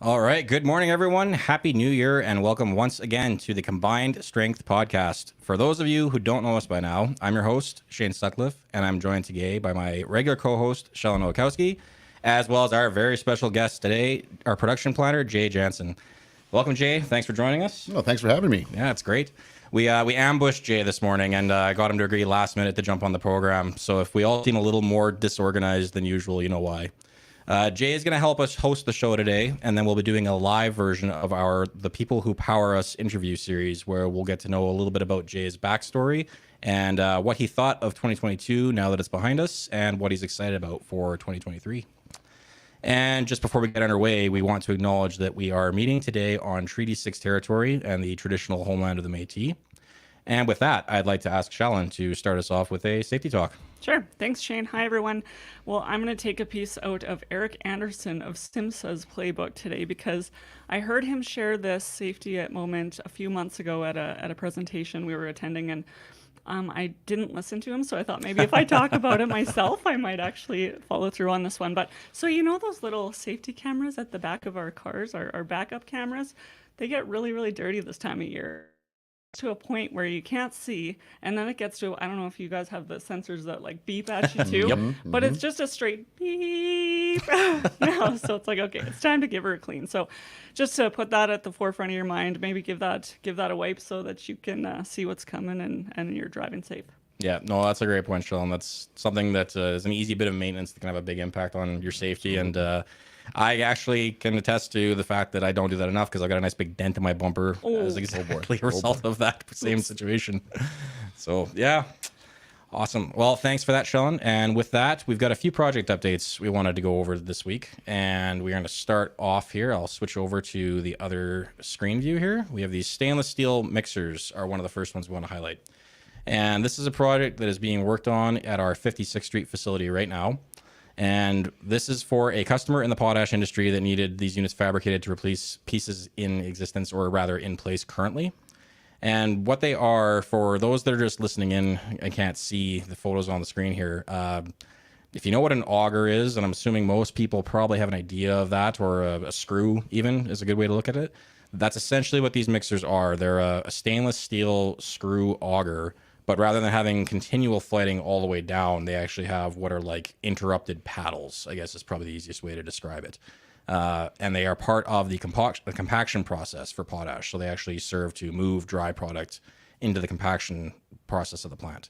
All right. Good morning, everyone. Happy New Year, and welcome once again to the Combined Strength Podcast. For those of you who don't know us by now, I'm your host, Shane Sutcliffe, and I'm joined today by my regular co-host, Shellen Nowakowski, as well as our very special guest today, our production planner, Jay Jansen. Welcome, Jay. Thanks for joining us. Oh, thanks for having me. Yeah, it's great. We ambushed Jay this morning, and I got him to agree last minute to jump on the program. So if we all seem a little more disorganized than usual, you know why. Jay is going to help us host the show today, and then we'll be doing a live version of our The People Who Power Us interview series, where we'll get to know a little bit about Jay's backstory and what he thought of 2022 now that it's behind us, and what he's excited about for 2023. And just before we get underway, we want to acknowledge that we are meeting today on Treaty 6 territory and the traditional homeland of the Métis. And with that, I'd like to ask Shellen to start us off with a safety talk. Sure. Thanks, Shane. Hi, everyone. Well, I'm going to take a piece out of Eric Anderson of SIMSA's playbook today because I heard him share this safety at moment a few months ago at a presentation we were attending, and I didn't listen to him, so I thought maybe if I talk about it myself, I might actually follow through on this one. But so you know those little safety cameras at the back of our cars, our backup cameras, they get really, really dirty this time of year, to a point where you can't see, and then it gets to, I don't know if you guys have the sensors that like beep at you too. Yep. But it's just a straight beep. So it's like, okay, it's time to give her a clean. So just to put that at the forefront of your mind, maybe give that a wipe so that you can see what's coming and you're driving safe. Yeah, no, that's a great point, Shellen. That's something that is an easy bit of maintenance that can have a big impact on your safety. And I actually can attest to the fact that I don't do that enough because I've got a nice big dent in my bumper as exactly a result of that same situation. So, yeah, awesome. Well, thanks for that, Shellen. And with that, we've got a few project updates we wanted to go over this week. And we're going to start off here. I'll switch over to the other screen view here. We have these stainless steel mixers are one of the first ones we want to highlight. And this is a project that is being worked on at our 56th Street facility right now. And this is for a customer in the potash industry that needed these units fabricated to replace pieces in existence, or rather in place currently. And what they are, for those that are just listening in, I can't see the photos on the screen here. If you know what an auger is, and I'm assuming most people probably have an idea of that, or a screw even is a good way to look at it. That's essentially what these mixers are. They're a stainless steel screw auger. But rather than having continual flighting all the way down, they actually have what are like interrupted paddles, I guess is probably the easiest way to describe it. And they are part of the compaction process for potash. So they actually serve to move dry product into the compaction process of the plant.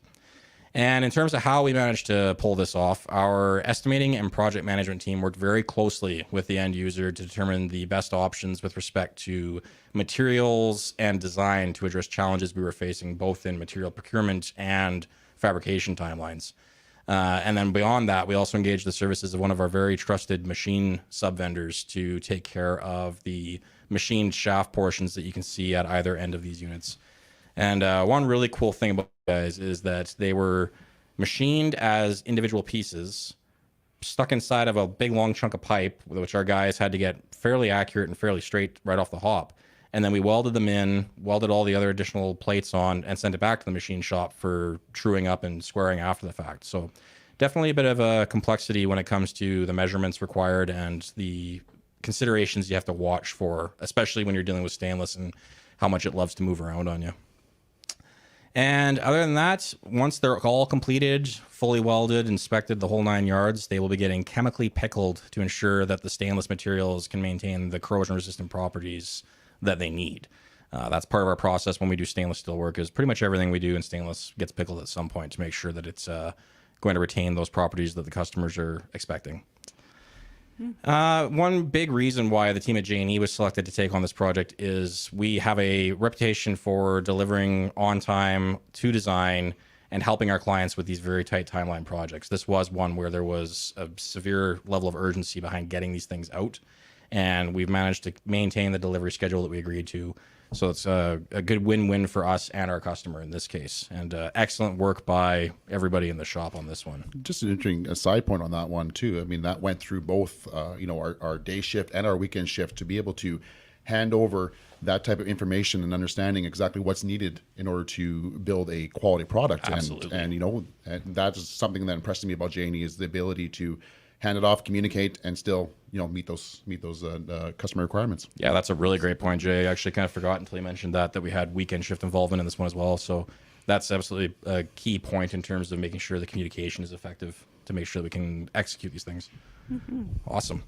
And in terms of how we managed to pull this off, our estimating and project management team worked very closely with the end user to determine the best options with respect to materials and design to address challenges we were facing both in material procurement and fabrication timelines. And then beyond that, we also engaged the services of one of our very trusted machine sub-vendors to take care of the machined shaft portions that you can see at either end of these units. And one really cool thing about guys is that they were machined as individual pieces stuck inside of a big long chunk of pipe, which our guys had to get fairly accurate and fairly straight right off the hop. And then we welded them in, welded all the other additional plates on, and sent it back to the machine shop for truing up and squaring after the fact. So definitely a bit of a complexity when it comes to the measurements required and the considerations you have to watch for, especially when you're dealing with stainless and how much it loves to move around on you. And other than that, once they're all completed, fully welded, inspected, the whole 9 yards, they will be getting chemically pickled to ensure that the stainless materials can maintain the corrosion-resistant properties that they need. That's part of our process when we do stainless steel work, is pretty much everything we do in stainless gets pickled at some point to make sure that it's going to retain those properties that the customers are expecting. One big reason why the team at JNE was selected to take on this project is we have a reputation for delivering on time to design and helping our clients with these very tight timeline projects. This was one where there was a severe level of urgency behind getting these things out, and we've managed to maintain the delivery schedule that we agreed to. So it's a good win-win for us and our customer in this case. And excellent work by everybody in the shop on this one. Just an interesting side point on that one too. I mean, that went through both, our day shift and our weekend shift to be able to hand over that type of information and understanding exactly what's needed in order to build a quality product. Absolutely. And that is something that impressed me about JNE, is the ability to hand it off, communicate, and still, meet those customer requirements. Yeah, that's a really great point, Jay. I actually kind of forgot until you mentioned that we had weekend shift involvement in this one as well. So that's absolutely a key point in terms of making sure the communication is effective to make sure that we can execute these things. Awesome.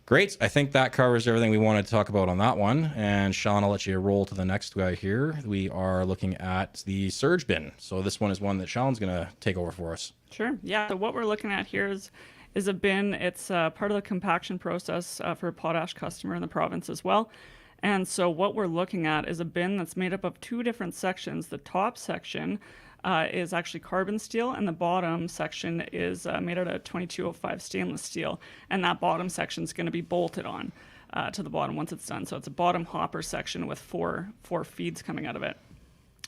Great. I think that covers everything we wanted to talk about on that one. And Sean, I'll let you roll to the next guy here. We are looking at the surge bin. So this one is one that Sean's going to take over for us. Sure. Yeah. So what we're looking at here is a bin. It's part of the compaction process for a potash customer in the province as well. And so what we're looking at is a bin that's made up of two different sections. The top section is actually carbon steel, and the bottom section is made out of 2205 stainless steel. And that bottom section is going to be bolted on to the bottom once it's done. So it's a bottom hopper section with four feeds coming out of it.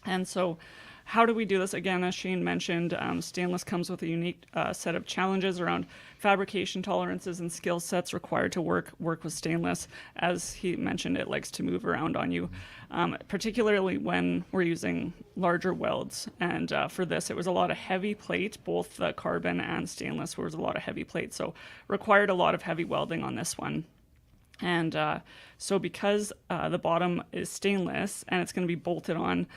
And so how do we do this? Again, as Shane mentioned, stainless comes with a unique set of challenges around fabrication tolerances and skill sets required to work with stainless. As he mentioned, it likes to move around on you, particularly when we're using larger welds. And for this, it was a lot of heavy plate, both the carbon and stainless was a lot of heavy plate. So required a lot of heavy welding on this one. And so because the bottom is stainless and it's going to be bolted on,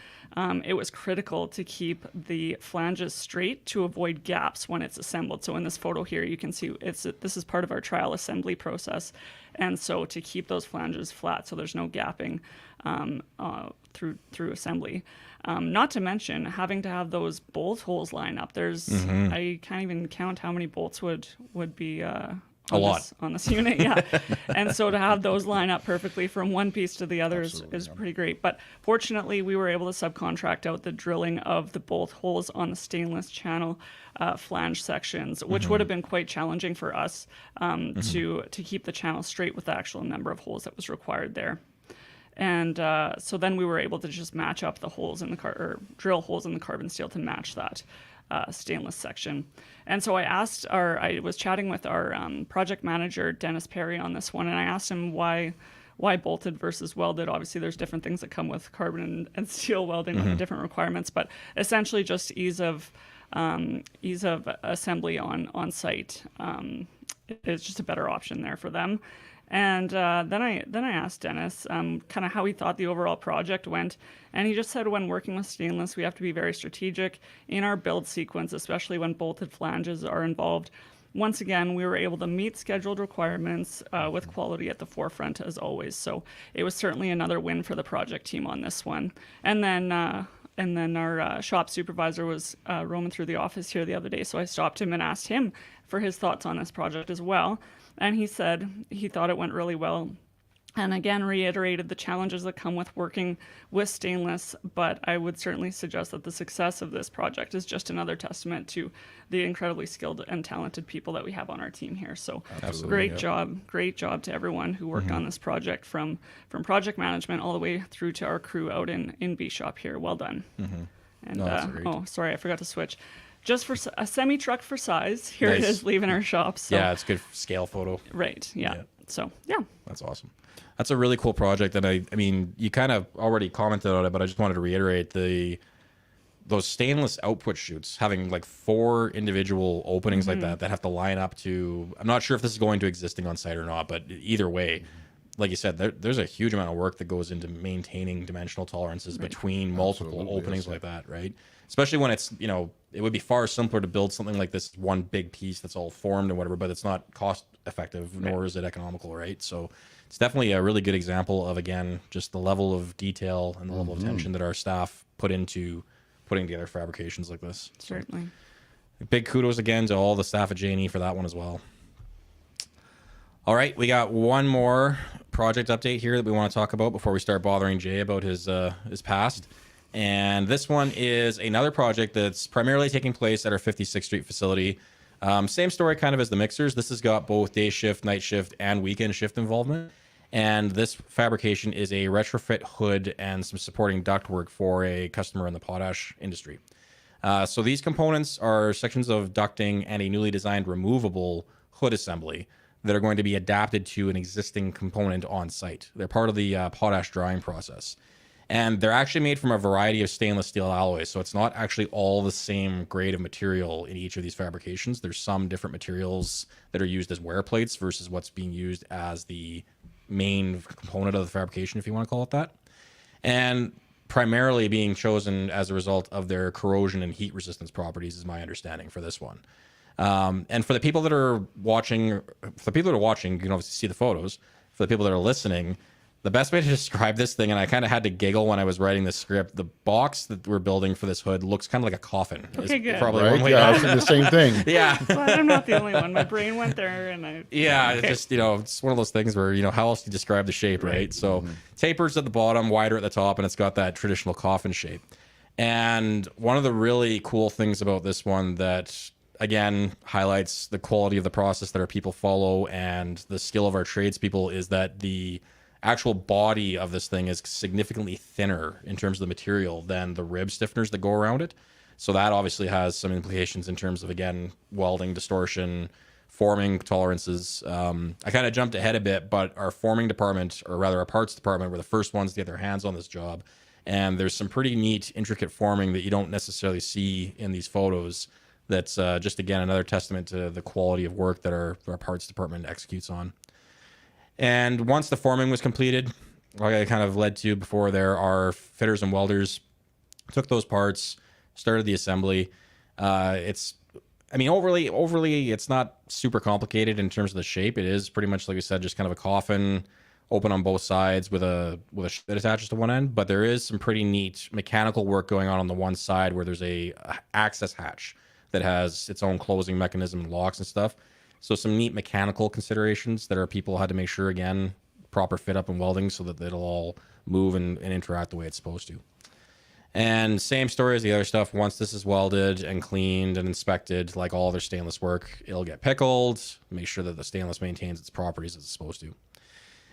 it was critical to keep the flanges straight to avoid gaps when it's assembled. So in this photo here, you can see this is part of our trial assembly process. And so to keep those flanges flat so there's no gapping through assembly. Not to mention having to have those bolt holes line up. I can't even count how many bolts would be a lot on this unit, yeah. And so to have those line up perfectly from one piece to the other is pretty great. But fortunately, we were able to subcontract out the drilling of the bolt holes on the stainless channel flange sections, which would have been quite challenging for us to keep the channel straight with the actual number of holes that was required there. And so then we were able to just match up the holes in the drill holes in the carbon steel to match that stainless section. And so I was chatting with our project manager, Dennis Perry, on this one, and I asked him why bolted versus welded. Obviously, there's different things that come with carbon and steel welding with different requirements, but essentially just ease of assembly on site is just a better option there for them. And then I asked Dennis kind of how he thought the overall project went, and he just said when working with stainless, we have to be very strategic in our build sequence, especially when bolted flanges are involved. Once again, we were able to meet scheduled requirements with quality at the forefront as always. So it was certainly another win for the project team on this one. And then our shop supervisor was roaming through the office here the other day, so I stopped him and asked him for his thoughts on this project as well. And he said he thought it went really well. And again, reiterated the challenges that come with working with stainless, but I would certainly suggest that the success of this project is just another testament to the incredibly skilled and talented people that we have on our team here. So great job to everyone who worked on this project from project management all the way through to our crew out in B Shop here. Well done. And sorry, I forgot to switch. Just for a semi truck for size, here it is leaving our shop. So. Yeah, it's good scale photo. Right. Yeah. So yeah. That's awesome. That's a really cool project, and I mean, you kind of already commented on it, but I just wanted to reiterate those stainless output chutes having like 4 individual openings like that have to line up to. I'm not sure if this is going to existing on site or not, but either way, like you said, there's a huge amount of work that goes into maintaining dimensional tolerances between multiple openings like that, right? Especially when it's, it would be far simpler to build something like this one big piece that's all formed and whatever, but it's not cost effective, nor is it economical, right? So it's definitely a really good example of, again, just the level of detail and the level of attention that our staff put into putting together fabrications like this. Certainly. So, big kudos again to all the staff at JNE for that one as well. All right, we got one more project update here that we want to talk about before we start bothering Jay about his past. And this one is another project that's primarily taking place at our 56th Street facility. Same story kind of as the mixers. This has got both day shift, night shift, and weekend shift involvement. And this fabrication is a retrofit hood and some supporting ductwork for a customer in the potash industry. So these components are sections of ducting and a newly designed removable hood assembly that are going to be adapted to an existing component on site. They're part of the potash drying process. And they're actually made from a variety of stainless steel alloys. So it's not actually all the same grade of material in each of these fabrications. There's some different materials that are used as wear plates versus what's being used as the main component of the fabrication, if you want to call it that. And primarily being chosen as a result of their corrosion and heat resistance properties is my understanding for this one. And for the people that are watching, you can obviously see the photos. For the people that are listening, the best way to describe this thing, and I kind of had to giggle when I was writing the script, the box that we're building for this hood looks kind of like a coffin. Okay, good. Probably Right? one way Yeah, I to was thinking the same thing. Yeah. But I'm not the only one. My brain went there, and I. Yeah, Okay. it's just, it's one of those things where, how else do you describe the shape, right? So tapers at the bottom, wider at the top, and it's got that traditional coffin shape. And one of the really cool things about this one that, again, highlights the quality of the process that our people follow and the skill of our tradespeople is that the actual body of this thing is significantly thinner in terms of the material than the rib stiffeners that go around it. So that obviously has some implications in terms of, again, welding, distortion, forming tolerances. I kind of jumped ahead a bit, but our forming department, or rather our parts department, were the first ones to get their hands on this job. And there's some pretty neat, intricate forming that you don't necessarily see in these photos. That's just, again, another testament to the quality of work that our parts department executes on. And once the forming was completed, like I kind of led to before there, our fitters and welders took those parts, started the assembly. Overly, it's not super complicated in terms of the shape. It is pretty much, like we said, just kind of a coffin, open on both sides with a that attaches to one end. But there is some pretty neat mechanical work going on the one side where there's a access hatch that has its own closing mechanism and locks and stuff. So some neat mechanical considerations that our people had to make sure, again, proper fit up and welding so that it'll all move and interact the way it's supposed to. And same story as the other stuff. Once this is welded and cleaned and inspected, like all other stainless work, it'll get pickled, make sure that the stainless maintains its properties as it's supposed to.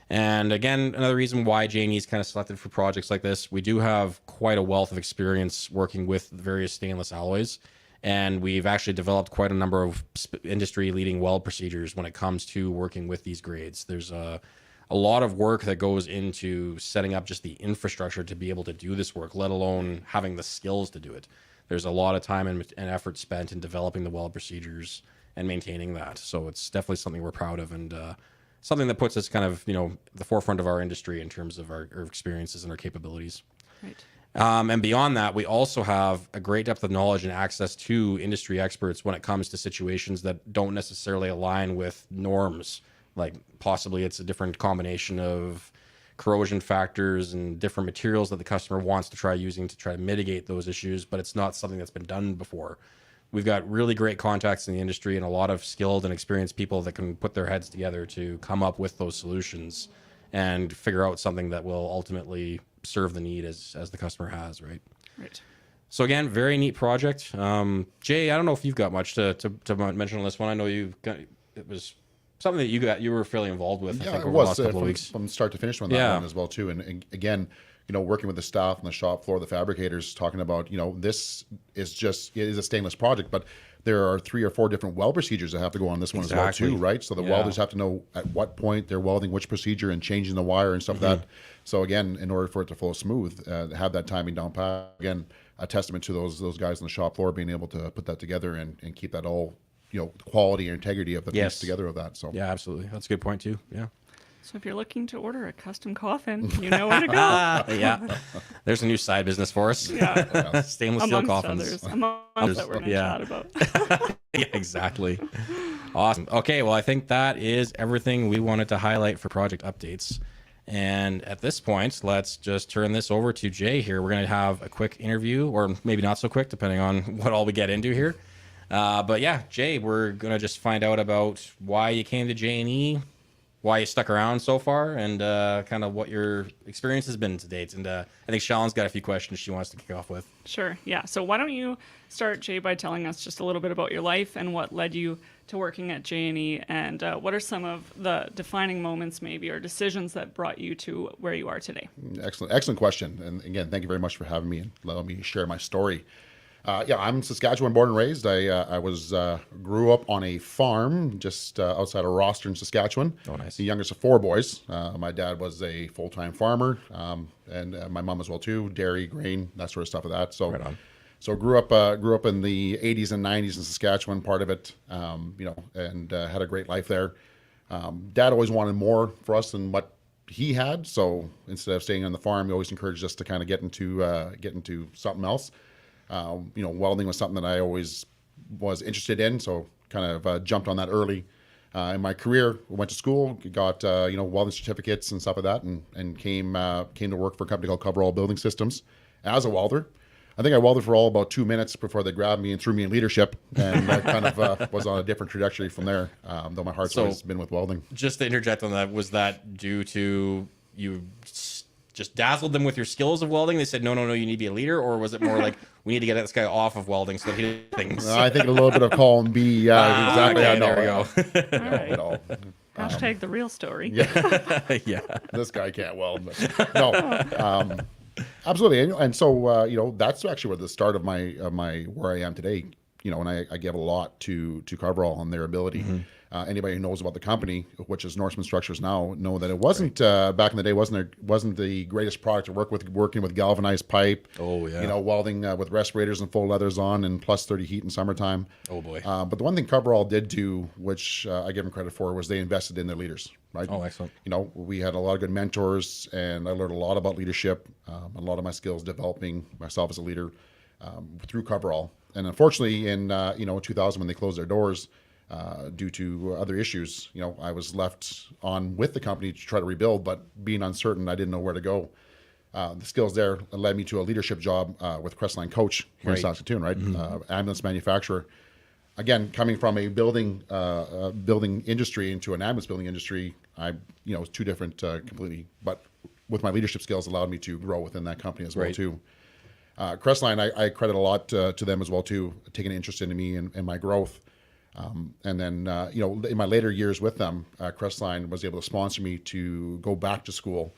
And again, another reason why JNE is kind of selected for projects like this, we do have quite a wealth of experience working with various stainless alloys. And we've actually developed quite a number of industry-leading weld procedures when it comes to working with these grades. There's a lot of work that goes into setting up just the infrastructure to be able to do this work, let alone having the skills to do it. There's a lot of time and effort spent in developing the weld procedures and maintaining that. So it's definitely something we're proud of and something that puts us kind of, the forefront of our industry in terms of our experiences and our capabilities. Right. And beyond that, we also have a great depth of knowledge and access to industry experts when it comes to situations that don't necessarily align with norms. Like possibly it's a different combination of corrosion factors and different materials that the customer wants to try using to try to mitigate those issues, but it's not something that's been done before. We've got really great contacts in the industry and a lot of skilled and experienced people that can put their heads together to come up with those solutions and figure out something that will ultimately serve the need as the customer has, right? Right. So again, very neat project. Jay, I don't know if you've got much to mention on this one. I know it was something that you were fairly involved with. I think over the last couple of weeks, from start to finish on that one as well too. And again, working with the staff on the shop floor, the fabricators, talking about this is a stainless project, but there are 3 or 4 different weld procedures that have to go on this one as well too, right? So the welders have to know at what point they're welding which procedure and changing the wire and stuff like that. So again, in order for it to flow smooth, have that timing down pat. Again, a testament to those guys on the shop floor being able to put that together and keep that all, quality and integrity of the piece together of that. So yeah, absolutely. That's a good point too. Yeah. So if you're looking to order a custom coffin, you know where to go. Yeah. There's a new side business for us. Yeah. Stainless steel coffins. Amongst that we're going to chat about. Yeah, exactly. Awesome. Okay, well, I think that is everything we wanted to highlight for project updates. And at this point, let's just turn this over to Jay here. We're going to have a quick interview, or maybe not so quick, depending on what all we get into here. But yeah, Jay, we're going to just find out about why you came to JNE, why you stuck around so far, and kind of what your experience has been to date. And I think Shallon's got a few questions she wants to kick off with. Sure, yeah. So why don't you start, Jay, by telling us just a little bit about your life and what led you to working at JNE, and what are some of the defining moments maybe or decisions that brought you to where you are today? excellent question. And again, thank you very much for having me and letting me share my story. Yeah, I'm Saskatchewan born and raised. I was grew up on a farm just outside of Rostern, Saskatchewan. Oh, nice. The youngest of four boys. My dad was a full-time farmer, and my mom as well too. Dairy, grain, that sort of stuff. Of that. So, Right on. so grew up in the '80s and '90s in Saskatchewan. Part of it, and had a great life there. Dad always wanted more for us than what he had. So instead of staying on the farm, he always encouraged us to kind of get into something else. Welding was something that I always was interested in, so kind of jumped on that early. In my career, went to school, got welding certificates and stuff like that, and came to work for a company called Coverall Building Systems as a welder. I think I welded for all about 2 minutes before they grabbed me and threw me in leadership, and that kind of was on a different trajectory from there. Though my heart's always been with welding. Just to interject on that, was that due to you just dazzled them with your skills of welding? They said, no, you need to be a leader, or was it more like we need to get this guy off of welding so that he did things? I think a little bit of column B. Exactly. Okay, I know. there we go. All right. No. Hashtag the real story. Yeah. Yeah. This guy can't weld. But no, absolutely. And so, that's actually where the start of my where I am today. And I give a lot to Coverall on their ability. Anybody who knows about the company, which is Norseman Structures now, know that it wasn't back in the day wasn't the greatest product to work with, working with galvanized pipe. Oh, yeah. Welding with respirators and full leathers on and plus 30 heat in summertime. Oh, boy. But the one thing Coverall did do, which I give them credit for, was they invested in their leaders. Right? Oh, excellent. We had a lot of good mentors, and I learned a lot about leadership, a lot of my skills developing myself as a leader through Coverall. And unfortunately, in 2000, when they closed their doors due to other issues, I was left on with the company to try to rebuild, but being uncertain, I didn't know where to go. The skills there led me to a leadership job with Crestline Coach here in Saskatoon, right? Ambulance manufacturer. Again, coming from a building industry into an ambulance building industry, it's two different completely. But with my leadership skills, allowed me to grow within that company as well too. Crestline, I credit a lot to them as well too, taking an interest in me and my growth. And then, in my later years with them, Crestline was able to sponsor me to go back to school.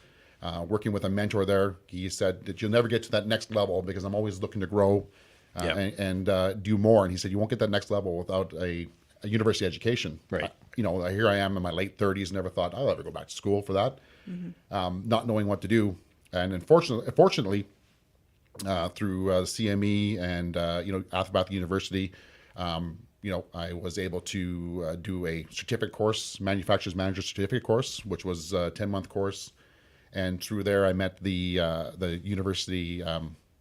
Working with a mentor there, he said that you'll never get to that next level because I'm always looking to grow and do more. And he said, you won't get that next level without a university education. Right. Here I am in my late 30s, never thought I'll ever go back to school for that, not knowing what to do. And fortunately, through CME and Athabasca University, I was able to do a certificate course, manufacturer's manager certificate course, which was a 10-month course. And through there, I met the university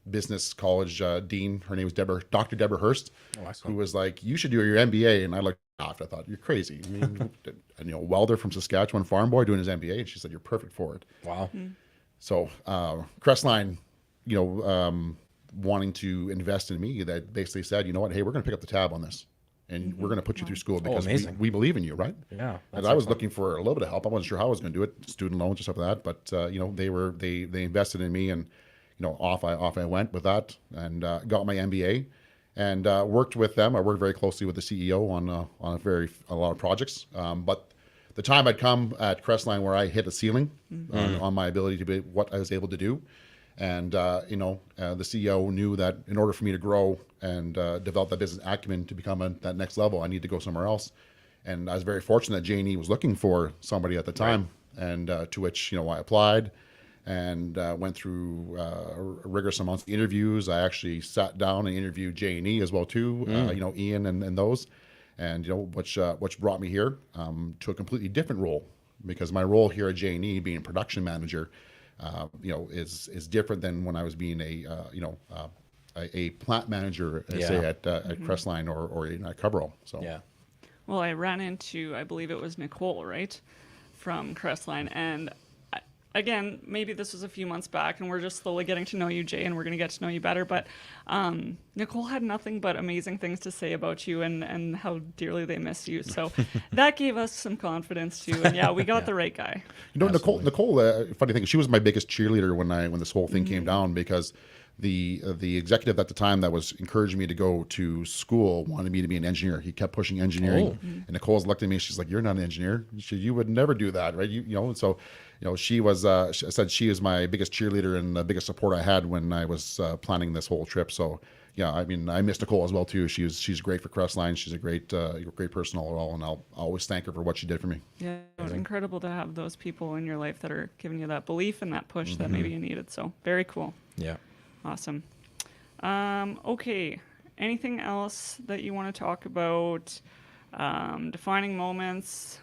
business college dean. Her name was Dr. Deborah Hurst, who was like, "You should do your MBA." And I looked off. I thought, "You're crazy." I mean, welder from Saskatchewan, farm boy doing his MBA. And she said, "You're perfect for it." Wow. So Crestline, wanting to invest in me, that basically said, "You know what? Hey, we're going to pick up the tab on this, and we're going to put you through school because we believe in you, right?" Yeah. And I was looking for a little bit of help. I wasn't sure how I was going to do it, student loans or stuff like that. But they invested in me, and off I went with that, and got my MBA, and worked with them. I worked very closely with the CEO on a lot of projects. But the time had come at Crestline where I hit a ceiling on my ability to be what I was able to do. And, the CEO knew that in order for me to grow and develop that business acumen to become that next level, I need to go somewhere else. And I was very fortunate that JNE was looking for somebody at the time, and to which, I applied and went through rigorous amounts of interviews. I actually sat down and interviewed JNE as well too, Ian and those, and, which brought me here to a completely different role, because my role here at JNE, being production manager, is different than when I was being a plant manager, say at Crestline or at Coverall. So Yeah. Well, I ran into, I believe it was Nicole, right, from Crestline, and again, maybe this was a few months back, and we're just slowly getting to know you, Jay, and we're going to get to know you better. But Nicole had nothing but amazing things to say about you and how dearly they miss you. So that gave us some confidence too. And yeah, we got the right guy. Nicole, funny thing, she was my biggest cheerleader when this whole thing came down, because the executive at the time that was encouraging me to go to school wanted me to be an engineer. He kept pushing engineering, and Nicole's looked at me. She's like, "You're not an engineer. You would never do that, right?" So she was. She said she is my biggest cheerleader and the biggest support I had when I was planning this whole trip. So yeah, I mean, I miss Nicole as well too. She's great for Crestline. She's a great person overall, and I'll always thank her for what she did for me. Yeah, it's incredible to have those people in your life that are giving you that belief and that push that maybe you needed. So very cool. Yeah. Awesome. Okay. Anything else that you want to talk about? Defining moments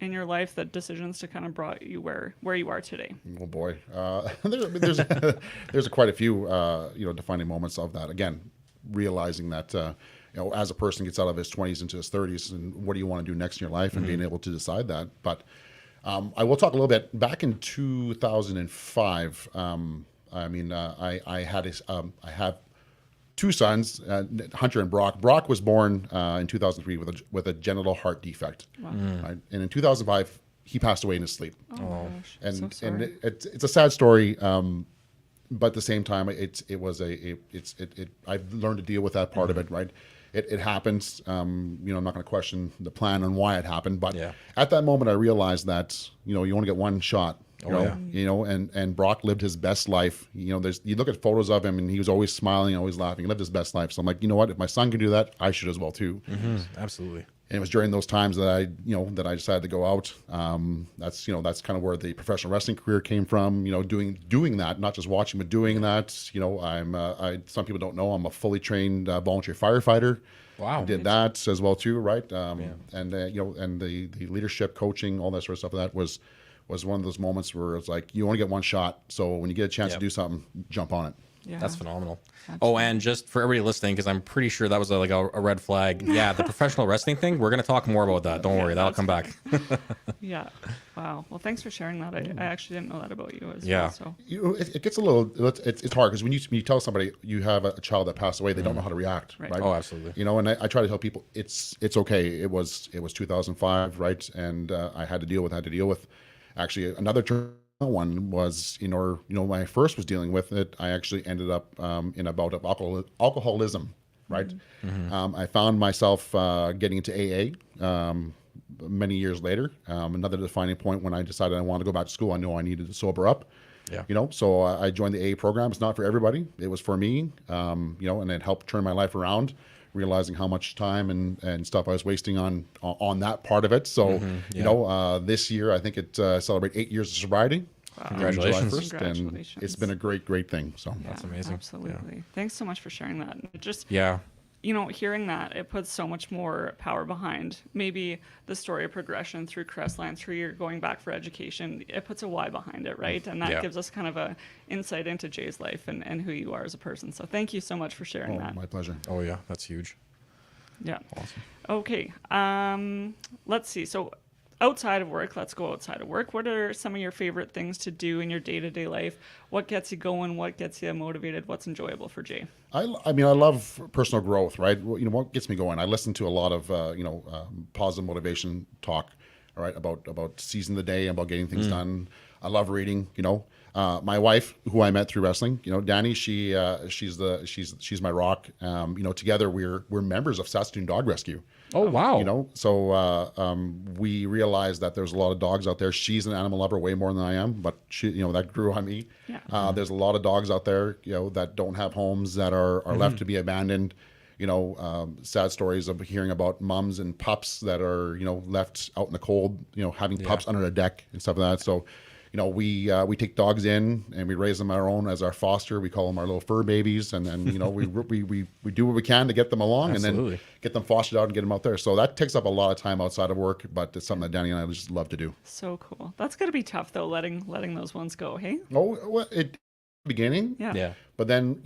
in your life, that decisions to kind of brought you where you are today. Oh boy, there's quite a few defining moments of that. Again, realizing that as a person gets out of his 20s into his 30s, and what do you want to do next in your life, and being able to decide that. But I will talk a little bit back in 2005. I have two sons, Hunter and Brock. Brock was born in 2003 with a genital heart defect. Wow. Right? And in 2005, he passed away in his sleep. Oh gosh. And So sorry. it's a sad story, but at the same time, I've learned to deal with that part of it. Right, it happens. I'm not going to question the plan on why it happened, but at that moment, I realized that you only get one shot. And Brock lived his best life. You look at photos of him, and he was always smiling, always laughing. He lived his best life. So I'm like, you know what? If my son can do that, I should as well too. Absolutely. And it was during those times that I decided to go out. That's kind of where the professional wrestling career came from. Doing that, not just watching, but doing that. Some people don't know I'm a fully trained volunteer firefighter. Wow. I did that as well too, right? And the leadership, coaching, all that sort of stuff. That was one of those moments where it's like you only get one shot. So when you get a chance to do something, jump on it. Yeah. That's phenomenal. Absolutely. Oh, and just for everybody listening, because I'm pretty sure that was a red flag. Yeah, the professional wrestling thing, we're going to talk more about that. Don't worry, that'll come back. Yeah. Wow. Well, thanks for sharing that. I actually didn't know that about you as Yeah. well. So It gets a little. It's hard because when you tell somebody you have a child that passed away, they don't know how to react. Right. Right. Oh, absolutely. And I try to tell people it's okay. It was 2005, right? And I had to deal with. Actually, another one was, when I first was dealing with it, I actually ended up in a bout of alcoholism, right? I found myself getting into AA many years later. Another defining point when I decided I wanted to go back to school. I knew I needed to sober up. Yeah. So I joined the AA program. It's not for everybody. It was for me, and it helped turn my life around, realizing how much time and stuff I was wasting on that part of it. So, this year, I think it celebrates 8 years of sobriety. Wow. Congratulations. July 1st, and it's been a great thing. So That's amazing. Absolutely. Yeah. Thanks so much for sharing that. And it just, Yeah. Hearing that, it puts so much more power behind maybe the story of progression through Crestline, through your going back for education. It puts a why behind it, right? And that gives us kind of a insight into Jay's life and who you are as a person. So thank you so much for sharing that. my pleasure. Oh, yeah. That's huge. Yeah. Awesome. Okay. Let's see. So outside of work, let's go outside of work. What are some of your favorite things to do in your day-to-day life? What gets you going? What gets you motivated? What's enjoyable for Jay? I love personal growth, right? What gets me going? I listen to a lot of positive motivation talk, all right, about seizing the day, about getting things done. I love reading. My wife, who I met through wrestling, Danny, she's my rock. Together we're members of Saskatoon Dog Rescue. Oh, wow. So we realized that there's a lot of dogs out there. She's an animal lover way more than I am, but she, that grew on me. Yeah. There's a lot of dogs out there, that don't have homes, that are left to be abandoned. Sad stories of hearing about moms and pups that are, left out in the cold, having pups under the deck and stuff like that. So, we take dogs in and we raise them our own as our foster. We call them our little fur babies, and then we do what we can to get them along, Absolutely. and then get them fostered out and get them out there. So that takes up a lot of time outside of work, but it's something that Danny and I just love to do. So cool. That's got to be tough though, letting those ones go. Hey. Oh, well, beginning. Yeah. Yeah. But then,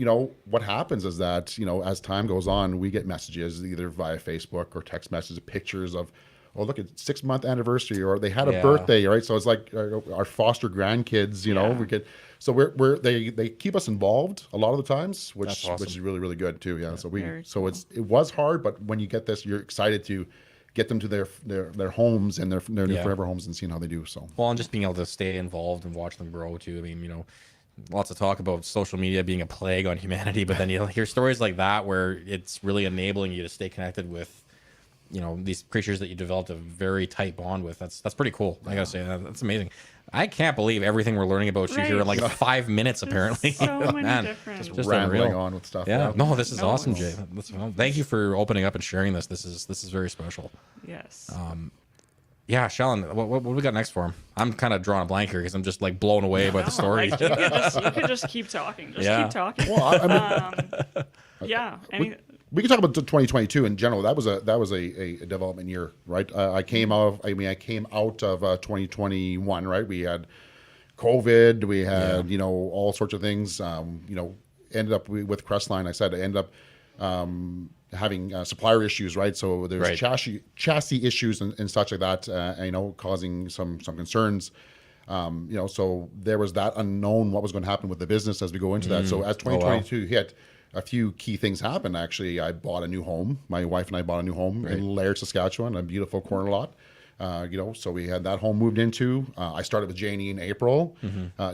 what happens is that, as time goes on, we get messages either via Facebook or text messages, pictures of, oh, look, it's 6-month anniversary, or they had a birthday, right? So it's like our foster grandkids, we get, so they keep us involved a lot of the times, which That's awesome. which is really, really good too. Yeah. So Very it was hard, but when you get this, you're excited to get them to their homes and their new forever homes and seeing how they do. So Well, and just being able to stay involved and watch them grow too. I mean, lots of talk about social media being a plague on humanity, but then you hear stories like that where it's really enabling you to stay connected with these creatures that you developed a very tight bond with. That's pretty cool. I gotta say that's amazing. I can't believe everything we're learning about you here in like 5 minutes. Apparently, so many Man, different. just Rambling unreal. on with stuff. Yeah, no, this is No, awesome, it's- Jay. Thank you for opening up and sharing this. This is very special. Yes. Yeah, Shellen, what we got next for him? I'm kind of drawing a blank here because I'm just like blown away by the story. Like, you could just keep talking. Just Yeah. keep talking. Well, I mean, Yeah. we can talk about 2022 in general. That was a development year, right? I came out of 2021, right? We had COVID, we had all sorts of things. Ended up with Crestline. I said I ended up having supplier issues, right? So there's Right. chassis issues and such like that. Causing some concerns. So there was that unknown what was going to happen with the business as we go into that. So as 2022 hit, a few key things happened. Actually, I bought a new home. My wife and I bought a new home in Laird, Saskatchewan, a beautiful corner lot. So we had that home moved into. I started with JNE in April.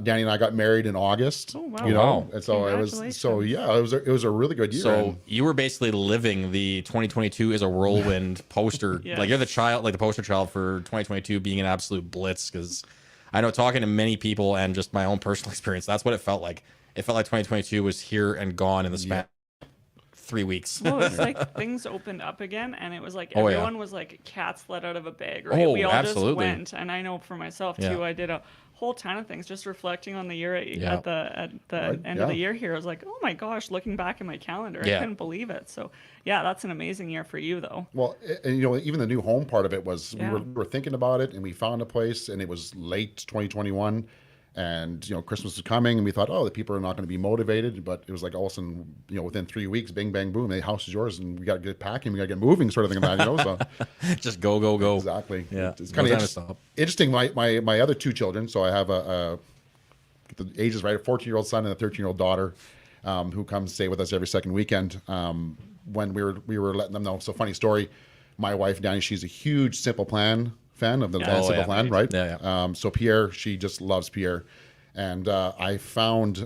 Danny and I got married in August. Oh, wow. Wow. And so it was a really good year. So you were basically living the 2022 is a whirlwind poster. Yes. Like you're the poster child for 2022 being an absolute blitz. Because I know talking to many people and just my own personal experience, that's what it felt like. It felt like 2022 was here and gone in the span of 3 weeks. Well, it's like things opened up again, and it was like Oh, yeah. everyone was like cats let out of a bag, right? Oh, We all absolutely. just went, and I know for myself Yeah. too. I did a whole ton of things, just reflecting on the year Yeah. at the end of the year here. I was like, oh my gosh, looking back at my calendar, Yeah. I couldn't believe it. So yeah, that's an amazing year for you, though. Well, and even the new home part of it was Yeah. we were thinking about it, and we found a place, and it was late 2021, and Christmas was coming, and we thought, oh, the people are not going to be motivated, but it was like all of a sudden, within 3 weeks, bing bang boom, the house is yours, and we got to get packing, we got to get moving, sort of thing. So Just go. exactly, Yeah. It's No kind time of to stop. interesting. My other two children, so I have the ages right, a 14-year-old son and a 13-year-old daughter, who comes stay with us every second weekend. When we were letting them know. So funny story, my wife Danny, she's a huge Simple Plan fan of the band Oh, Simple yeah. Plan, right? Yeah. So Pierre, she just loves Pierre, and I found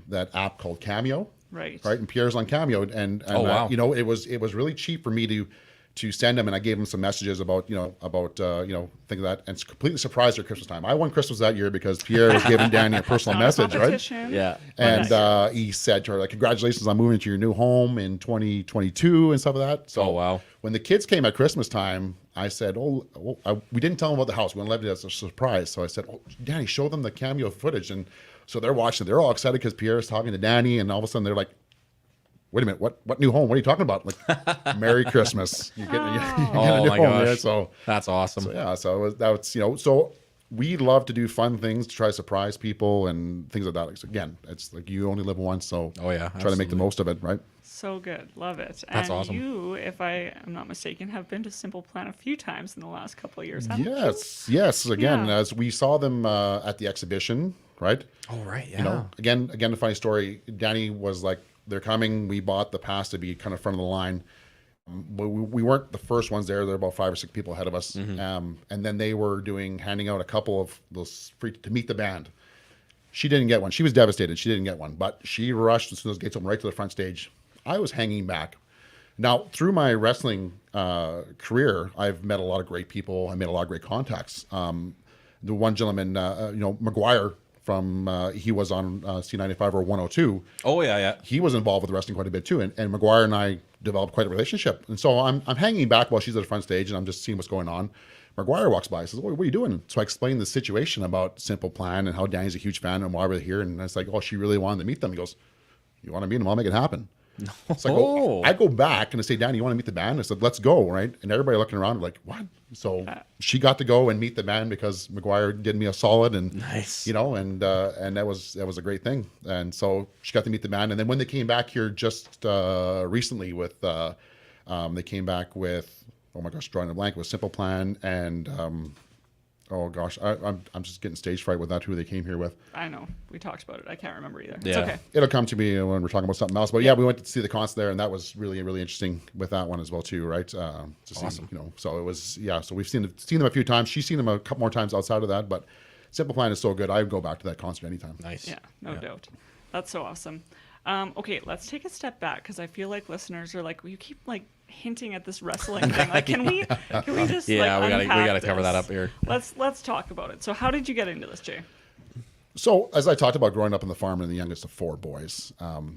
that app called Cameo, Right. and Pierre's on Cameo, and Oh, wow. it was really cheap for me to send him, and I gave him some messages about things like that, and it's completely surprised her Christmas time. I won Christmas that year because Pierre was giving Danny a personal message, right? Competition. Yeah. And he said to her, like, congratulations on moving to your new home in 2022 and stuff like that. So Oh, wow. when the kids came at Christmas time, I said, we didn't tell them about the house. We left it as a surprise. So I said, Danny, show them the Cameo footage. And so they're watching. They're all excited because Pierre is talking to Danny. And all of a sudden they're like, wait a minute, what new home? What are you talking about? Like, Merry Christmas. You're getting a Oh new my home gosh. there. So That's awesome. so we love to do fun things to try to surprise people and things like that. Like, again, it's like you only live once, so Oh, yeah, try to make the absolutely. most of it, right? So good. Love it. That's and awesome. you, if I am not mistaken, have been to Simple Plan a few times in the last couple of years, haven't you? Yes. Again, Yeah. as we saw them at the exhibition, right? Oh, right. Yeah. Again, a funny story. Danny was like, "They're coming." We bought the pass to be kind of front of the line. But we weren't the first ones there. There were about 5 or 6 people ahead of us. Mm-hmm. And then they were handing out a couple of those free to meet the band. She didn't get one. She was devastated. She didn't get one, but she rushed as soon as the gates opened right to the front stage. I was hanging back. Now, through my wrestling career, I've met a lot of great people. I made a lot of great contacts. The one gentleman, McGuire from he was on C95 or 102. Oh, yeah. He was involved with wrestling quite a bit too, and McGuire and I developed quite a relationship. And so I'm hanging back while she's at the front stage, and I'm just seeing what's going on. McGuire walks by and says, what are you doing? So I explained the situation about Simple Plan and how Danny's a huge fan and why we're here. And I was like, oh, she really wanted to meet them. He goes, you want to meet them? I'll make it happen. So I go back and I say, Danny, you want to meet the band? I said, let's go, right? And everybody looking around like, what? So she got to go and meet the band because McGuire did me a solid, and Nice. and that was a great thing. And so she got to meet the band. And then when they came back here just recently with, they came back with, oh my gosh, drawing a blank, with Simple Plan and oh gosh, I'm just getting stage fright with that, who they came here with. I know. We talked about it. I can't remember either. Yeah. It's okay. It'll come to me when we're talking about something else. But yeah, we went to see the concert there, and that was really, really interesting with that one as well too, right? Awesome. So it was, yeah. So we've seen them a few times. She's seen them a couple more times outside of that, but Simple Plan is so good. I would go back to that concert anytime. Nice. Yeah, no doubt. That's so awesome. Okay, let's take a step back because I feel like listeners are like, well, you keep like hinting at this wrestling thing. Like, can we just Yeah, like, we gotta unpack cover that this? up here. Let's talk about it. So how did you get into this, Jay? So, as I talked about growing up on the farm and the youngest of 4 boys,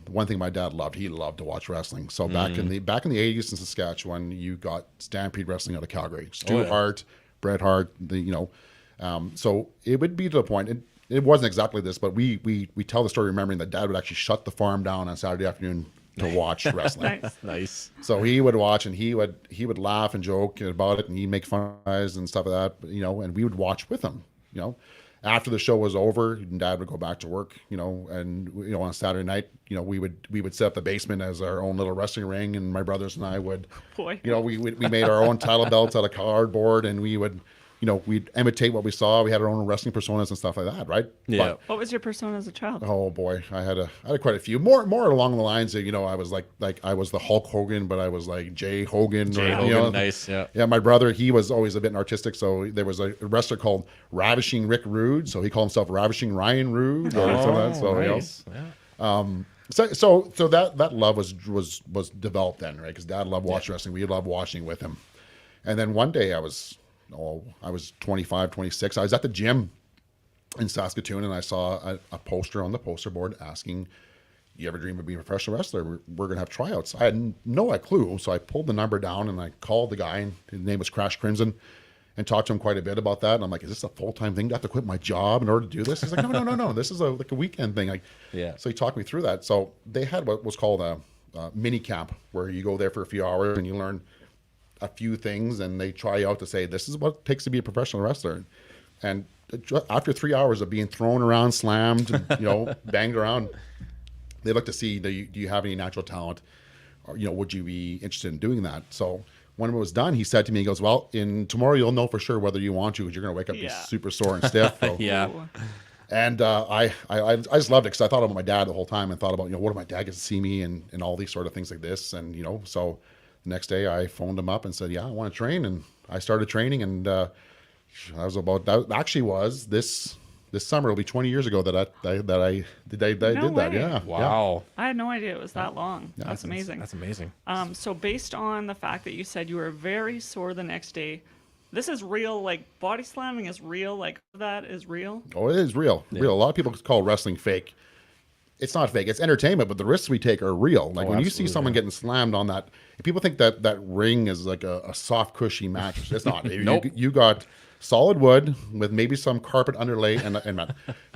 one thing my dad loved, he loved to watch wrestling. So back in the 80s in Saskatchewan, you got Stampede Wrestling out of Calgary. Stu Hart, Bret Hart, so it would be to the point. It wasn't exactly this, but we tell the story remembering that Dad would actually shut the farm down on Saturday afternoon to watch wrestling. Nice. So he would watch and he would laugh and joke about it, and he'd make fun of us and stuff like that. And we would watch with him. After the show was over, and Dad would go back to work. And on Saturday night, we would set up the basement as our own little wrestling ring, and my brothers and I would, Boy. we made our own title belts out of cardboard, and we would. We'd imitate what we saw. We had our own wrestling personas and stuff like that, right? Yeah. What was your persona as a child? Oh boy, I had quite a few. More along the lines of, I was like I was the Hulk Hogan, but I was like Jay Hogan. Nice, yeah. Yeah, my brother, he was always a bit artistic, so there was a wrestler called Ravishing Rick Rude, so he called himself Ravishing Ryan Rude or something like that. So nice. Yeah. So that love was developed then, right? Because Dad loved watching wrestling. We loved watching with him. And then one day I was 25, 26. I was at the gym in Saskatoon, and I saw a poster on the poster board asking, "You ever dream of being a professional wrestler? We're going to have tryouts." I had no clue, so I pulled the number down and I called the guy, and his name was Crash Crimson, and talked to him quite a bit about that. And I'm like, "Is this a full-time thing? Do I have to quit my job in order to do this?" He's like, "No. This is like a weekend thing." So he talked me through that. So they had what was called a mini camp, where you go there for a few hours and you learn a few things, and they try you out to say, "This is what it takes to be a professional wrestler." And after 3 hours of being thrown around, slammed, banged around, they look to see, do you have any natural talent, or would you be interested in doing that? So when it was done, he said to me, he goes, "Well, tomorrow you'll know for sure whether you want to, because you're going to wake up be super sore and stiff." So, Yeah. And I just loved it, because I thought about my dad the whole time, and thought about, what if my dad gets to see me, and all these sort of things like this. And so the next day I phoned him up and said, "Yeah, I want to train." And I started training, and that actually was this summer. It'll be 20 years ago that I did that. Yeah. Wow. I had no idea it was that long. Yeah, That's amazing. That's amazing. So based on the fact that you said you were very sore the next day, this is real. Like, body slamming is real. Like, that is real. Oh, it is real. Real. A lot of people call wrestling fake. It's not fake. It's entertainment, but the risks we take are real. Like, when you see someone getting slammed on that, people think that ring is like a soft, cushy mattress. It's not. Nope. You got solid wood with maybe some carpet underlay and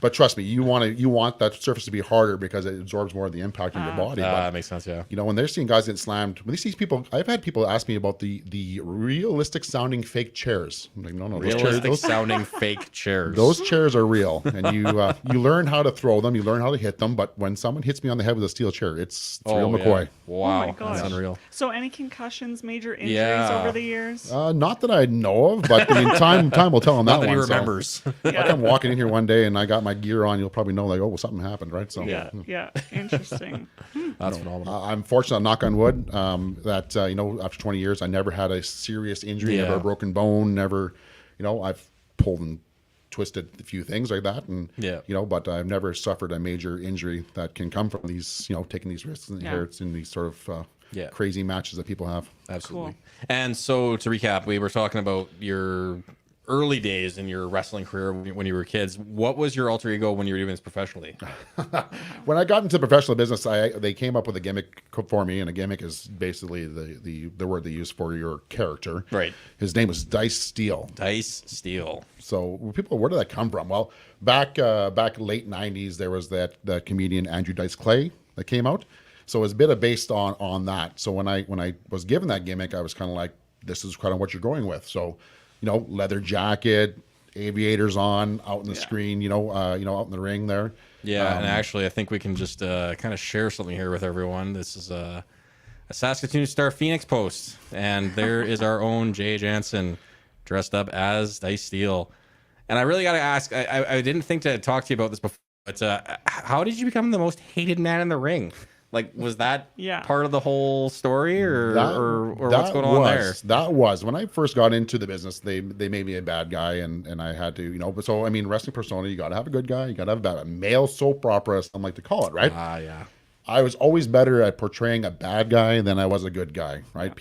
but trust me, you want that surface to be harder, because it absorbs more of the impact on your body. That makes sense. Yeah. When they're seeing guys get slammed, when they see people, I've had people ask me about the realistic sounding fake chairs. I'm like, no, Realistic sounding fake chairs. those chairs are real, and you learn how to throw them, you learn how to hit them. But when someone hits me on the head with a steel chair, it's real McCoy. Wow. Oh my gosh. That's unreal. So any concussions, major injuries over the years? Not that I know of, but I mean, time will tell on that Not that one. he remembers. Like, I'm walking in here one day and I got my gear on, you'll probably know, like, oh, well, something happened, right? So Yeah. Interesting. That's phenomenal. I'm fortunate, knock on wood, that after 20 years, I never had a serious injury, never a broken bone, never, I've pulled and twisted a few things like that, and but I've never suffered a major injury that can come from these, taking these risks and inherits in these sort of crazy matches that people have. Absolutely. Cool. And so to recap, we were talking about your early days in your wrestling career when you were kids. What was your alter ego when you were doing this professionally? When I got into professional business, they came up with a gimmick for me, and a gimmick is basically the word they use for your character. Right. His name was Dice Steele. Dice Steele. So people, where did that come from? Well, back late 90s, there was that comedian Andrew Dice Clay that came out. So it was a bit of based on that. So when I was given that gimmick, I was kind of like, this is kind of what you're going with. So, leather jacket, aviators on, out in the screen, out in the ring there. Yeah, and actually, I think we can just kind of share something here with everyone. This is a Saskatoon Star Phoenix post, and there is our own Jay Jansen dressed up as Dice Steele. And I really got to ask, I didn't think to talk to you about this before, but how did you become the most hated man in the ring? Like, was that part of the whole story, or what's going on there? That was when I first got into the business. They made me a bad guy, and I had to, But so I mean, wrestling persona, you got to have a good guy, you got to have a male soap opera, as some like to call it, right? Yeah. I was always better at portraying a bad guy than I was a good guy, right?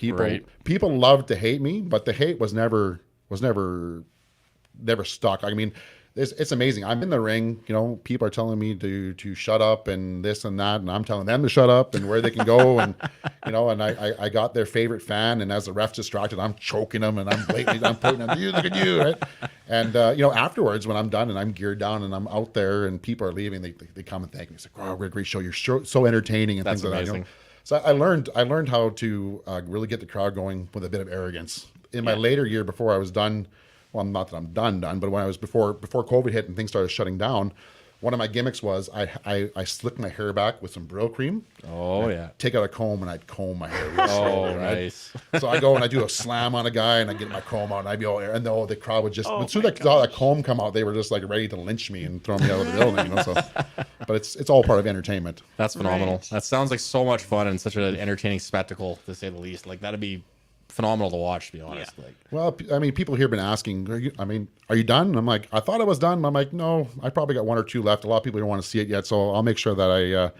People loved to hate me, but the hate was never stuck. I mean, it's amazing. I'm in the ring, people are telling me to shut up and this and that, and I'm telling them to shut up and where they can go, and and I got their favorite fan, and as the ref's distracted, I'm choking them and I'm pointing at you, look at you, right? And afterwards when I'm done and I'm geared down and I'm out there and people are leaving, they come and thank me. It's like, wow, great show. You're so entertaining and That's things like amazing. that. So I learned how to really get the crowd going with a bit of arrogance. In my later year, before I was done, well, not that I'm done, but when I was before COVID hit and things started shutting down, one of my gimmicks was I slicked my hair back with some Brill cream. Oh yeah. Take out a comb and I'd comb my hair. Oh, nice. So I go and I do a slam on a guy and I get my comb out and I'd be all there, and the crowd would just, as soon as that comb come out, they were just like ready to lynch me and throw me out of the building. So, but it's all part of entertainment. That's phenomenal. Right. That sounds like so much fun and such an entertaining spectacle, to say the least. Like, that'd be phenomenal to watch, to be honest. Yeah. Like, Well, I mean, people here have been asking, are you done? And I'm like, I thought I was done. I'm like, no, I probably got one or two left. A lot of people don't want to see it yet. So I'll make sure that I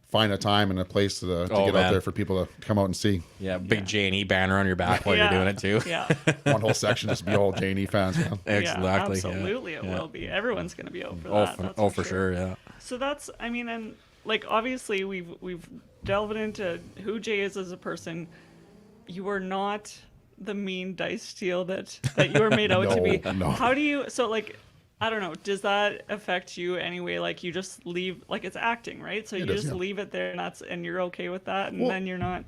find a time and a place to get out there for people to come out and see. yeah, big JNE banner on your back while you're doing it too. Yeah. One whole section just be all JNE fans. Man. Exactly. Yeah, yeah. absolutely, it Yeah. will be. Everyone's going to be out for Oh, that. that's for sure. Yeah. So that's, I mean, and like obviously we've delved into who Jay is as a person. You are not the mean dice steel that you were made out to be. No. How do you? So like, I don't know. Does that affect you anyway? Like you just leave, like it's acting, right? So you does, just yeah. leave it there, and you're okay with that, and then you're not.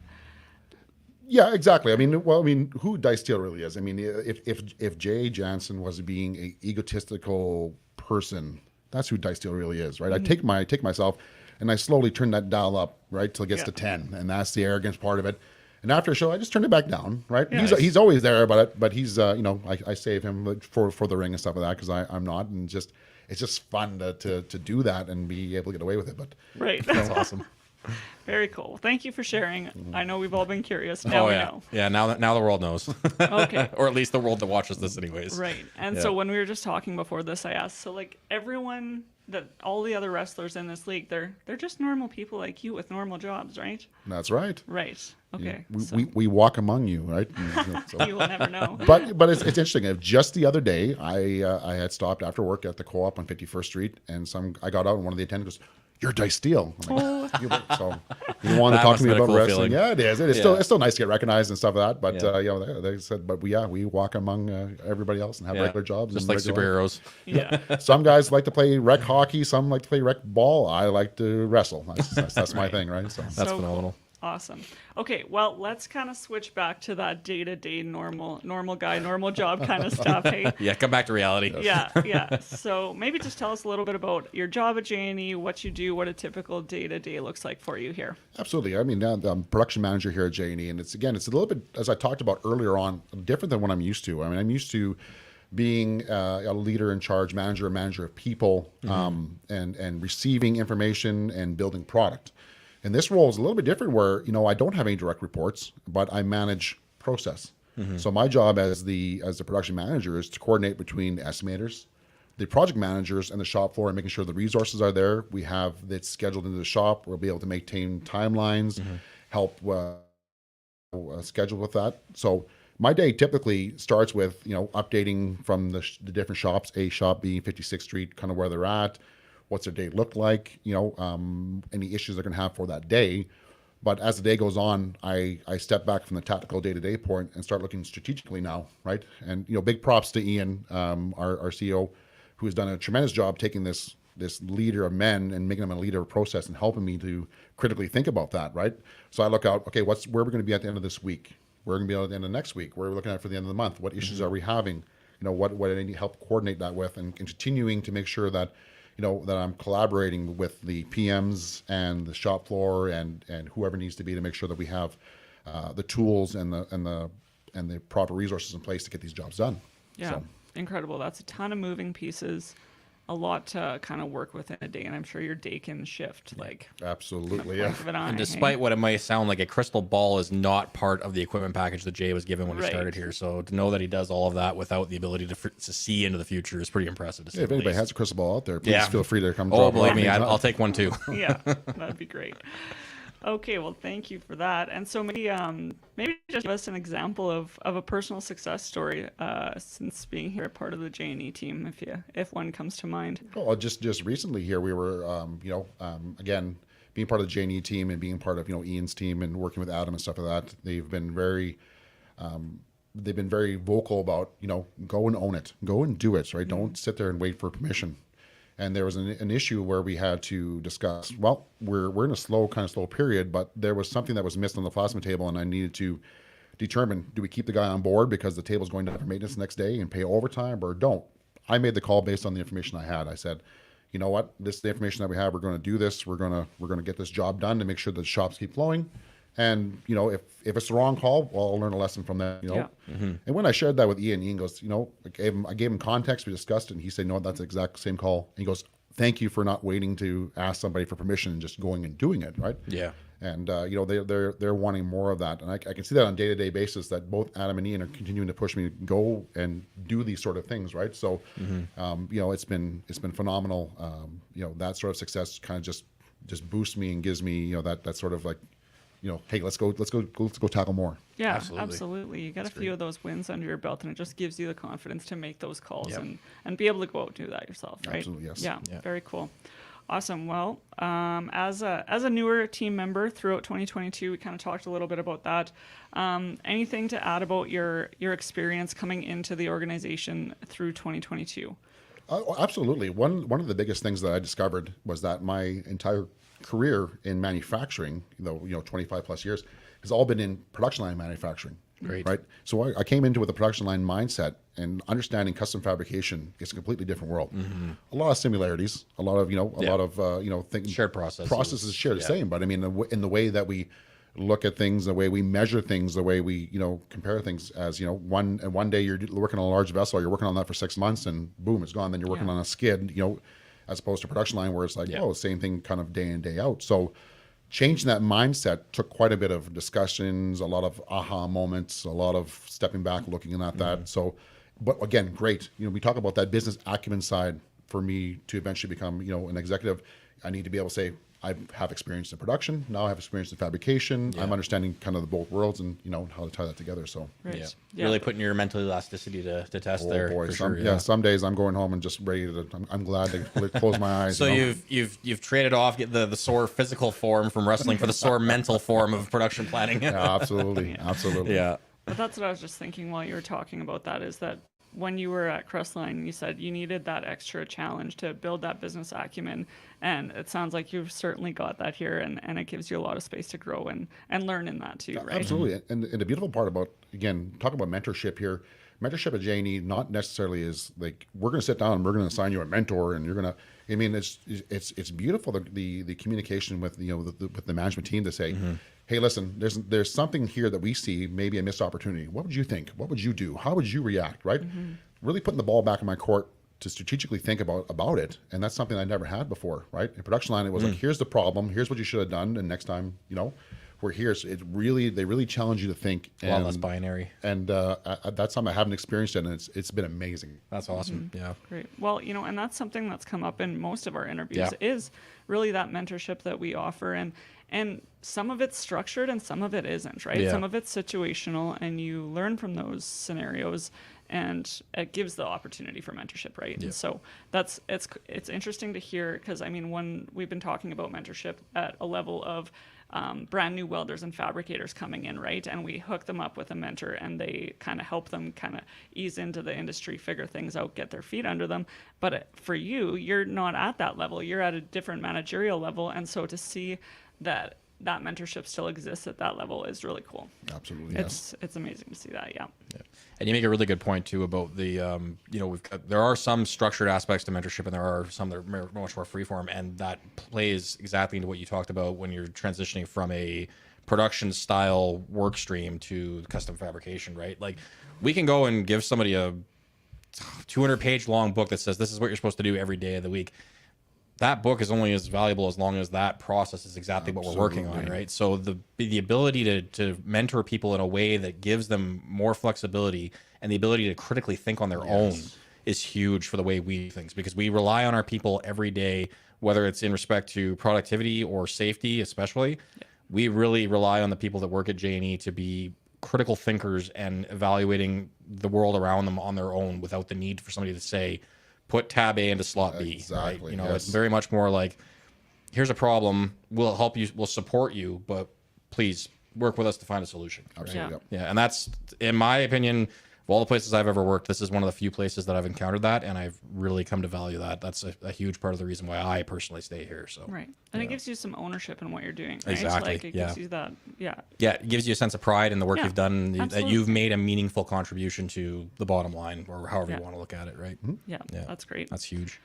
Yeah, exactly. I mean, who Dice Steel really is. I mean, if Jay Jansen was being a egotistical person, that's who Dice Steel really is, right? Mm-hmm. I take myself and I slowly turn that dial up, right, till it gets to 10, and that's the arrogance part of it. And after a show, I just turn it back down, right? Yeah. He's always there, but he's I save him for the ring and stuff like that because I'm not, and it's just fun to do that and be able to get away with it. But Right. That's awesome. Very cool. Well, thank you for sharing. I know we've all been curious. Now Oh we yeah. know. Yeah. Now the world knows. Okay. Or at least the world that watches this, anyways. Right. And Yeah. so when we were just talking before this, I asked, so like everyone all the other wrestlers in this league, they're just normal people like you with normal jobs, right? that's right. Right. Okay. We walk among you, right? So- You will never know. But it's interesting. Just the other day, I had stopped after work at the Co-op on 51st Street, and I got out and one of the attendants goes, "You're Dice Steel." I'm like, so you want to That talk must to me have been a about cool wrestling? feeling. Yeah, it is. It's still nice to get recognized and stuff like that. But Yeah. they said, but we walk among everybody else and have Yeah. regular jobs, Just and like regular superheroes. Yeah. Some guys like to play rec hockey, some like to play rec ball. I like to wrestle. That's my thing, right? So That's So phenomenal. cool. Awesome. Okay, well, let's kind of switch back to that day-to-day normal guy, normal job kind of stuff. Hey. Yeah. Come back to reality. Yeah. So maybe just tell us a little bit about your job at JNE, what you do, what a typical day-to-day looks like for you here. Absolutely. I mean, I'm production manager here at JNE, and it's a little bit, as I talked about earlier on, different than what I'm used to. I mean, I'm used to being a leader in charge, manager of people, and receiving information and building product. And this role is a little bit different where, I don't have any direct reports, but I manage process. So my job as the production manager is to coordinate between the estimators, the project managers, and the shop floor, and making sure the resources are there. We have it scheduled into the shop. We'll be able to maintain timelines, help schedule with that. So my day typically starts with, updating from the different shops, a shop being 56th Street, kind of where they're at, what's their day look like, any issues they're going to have for that day. But as the day goes on, I step back from the tactical day-to-day point and start looking strategically now, right? And, big props to Ian, our CEO, who has done a tremendous job taking this leader of men and making them a leader of process and helping me to critically think about that, right? So I look out, okay, where are we going to be at the end of this week? Where are we going to be at the end of next week? Where are we looking at for the end of the month? What issues are we having? What I need help coordinate that with, and continuing to make sure that, that I'm collaborating with the PMs and the shop floor and whoever needs to be to make sure that we have the tools and the proper resources in place to get these jobs done. Yeah, So, incredible. That's a ton of moving pieces. a lot to kind of work with in a day, and I'm sure your day can shift like Absolutely, blink yeah. of an eye, And hey? despite what it might sound like, a crystal ball is not part of the equipment package that Jay was given when he Right. started here. So to know that he does all of that without the ability to see into the future is pretty impressive. To say If the anybody least. has a crystal ball out there, please Yeah. feel free to come. Oh, drop it believe off me, anytime. I'll take one too. Yeah, that'd be great. Okay, well, thank you for that. And so maybe just give us an example of a personal success story since being here, part of the JNE team, if one comes to mind. Well, just recently here, we were, again, being part of the JNE team and being part of, Ian's team and working with Adam and stuff like that. They've been very vocal about, go and own it, go and do it, right? Don't sit there and wait for permission. And there was an issue where we had to discuss, well, we're in a slow period, but there was something that was missed on the plasma table, and I needed to determine, do we keep the guy on board because the table's going down for maintenance the next day and pay overtime, or don't? I made the call based on the information I had. I said, you know what, this is the information that we have. We're going to do this. We're going to get this job done to make sure that the shops keep flowing. And if it's the wrong call, well, I'll learn a lesson from that. Yeah. And when I shared that with Ian goes, I gave him context. We discussed it, and he said, no, that's the exact same call. And he goes, thank you for not waiting to ask somebody for permission and just going and doing it, right? Yeah. And they're wanting more of that, and I can see that on a day-to-day basis that both Adam and Ian are continuing to push me to go and do these sort of things, right? So, it's been phenomenal. That sort of success kind of just boosts me and gives me that sort of like, hey, let's go tackle more. Yeah, Absolutely. absolutely. You got a few of those wins under your belt, and it just gives you the confidence to make those calls Yep. and be able to go out and do that yourself, right? Absolutely, yes. Yeah, Yeah. very cool. Awesome. Well, as a newer team member throughout 2022, we kind of talked a little bit about that. Anything to add about your experience coming into the organization through 2022? Absolutely. One of the biggest things that I discovered was that my entire career in manufacturing, 25 plus years, has all been in production line manufacturing. Great. Right. So I came into it with a production line mindset, and understanding custom fabrication is a completely different world. A lot of similarities, a lot of things. Shared processes. Processes shared the same, but I mean, in the way that we look at things, the way we measure things, the way we compare things. As one day you're working on a large vessel, you're working on that for 6 months, and boom, it's gone. Then you're working on a skid, as opposed to production line where it's like, same thing kind of day in, day out. So changing that mindset took quite a bit of discussions, a lot of aha moments, a lot of stepping back, looking at that. So, but again, great. We talk about that business acumen side. For me to eventually become, an executive, I need to be able to say, I have experience in production. Now I have experience in fabrication. I'm understanding kind of the both worlds and, how to tie that together. So, Right. Yeah. Really putting your mental elasticity to test there. boy, For some, sure, some days I'm going home and just ready to, I'm glad to close my eyes. So you've traded off the sore physical form from wrestling for the sore mental form of production planning. Yeah, absolutely. Absolutely. Yeah. But that's what I was just thinking while you were talking about that, is that when you were at Crestline, you said you needed that extra challenge to build that business acumen. And it sounds like you've certainly got that here, and it gives you a lot of space to grow and learn in that too, right? Absolutely. And the beautiful part about, again, talking about mentorship here, mentorship at JNE not necessarily is like, we're going to sit down and we're going to assign you a mentor and you're going to, I mean, it's beautiful, the communication with, with the management team to say, hey, listen, there's something here that we see, maybe a missed opportunity. What would you think? What would you do? How would you react? Right? Really putting the ball back in my court to strategically think about it. And that's something I never had before, right? In production line, it was like, here's the problem. Here's what you should have done. And next time, we're here. So they really challenge you to think. A lot less binary. And that's something I haven't experienced it, and it's been amazing. That's awesome. Yeah. Great. Well, and that's something that's come up in most of our interviews is really that mentorship that we offer. And some of it's structured and some of it isn't, right? Yeah. Some of it's situational, and you learn from those scenarios, and it gives the opportunity for mentorship, right? Yeah. And so it's interesting to hear, because I mean, when we've been talking about mentorship at a level of brand new welders and fabricators coming in, right? And we hook them up with a mentor, and they kind of help them kind of ease into the industry, figure things out, get their feet under them. But for you, you're not at that level. You're at a different managerial level. And so to see that mentorship still exists at that level is really cool. Absolutely, yes. It's amazing to see that, yeah. And you make a really good point too about the, there are some structured aspects to mentorship, and there are some that are much more freeform, and that plays exactly into what you talked about when you're transitioning from a production style work stream to custom fabrication, right? Like, we can go and give somebody a 200-page long book that says this is what you're supposed to do every day of the week. That book is only as valuable as long as that process is exactly what we're working on, right? So the ability to mentor people in a way that gives them more flexibility and the ability to critically think on their own is huge for the way we do things, because we rely on our people every day, whether it's in respect to productivity or safety, especially. We really rely on the people that work at JNE to be critical thinkers and evaluating the world around them on their own without the need for somebody to say, put tab A into slot B. Exactly. Right? It's very much more like, here's a problem, we'll help you, we'll support you, but please work with us to find a solution. Absolutely. Yeah, and that's, in my opinion, of all the places I've ever worked, this is one of the few places that I've encountered that, and I've really come to value that. That's a huge part of the reason why I personally stay here. So Right. And it gives you some ownership in what you're doing, right? Exactly, Like, it gives you that, Yeah, it gives you a sense of pride in the work you've done, that absolutely. you've made a meaningful contribution to the bottom line, or however you want to look at it, right? Yeah, that's great. That's huge.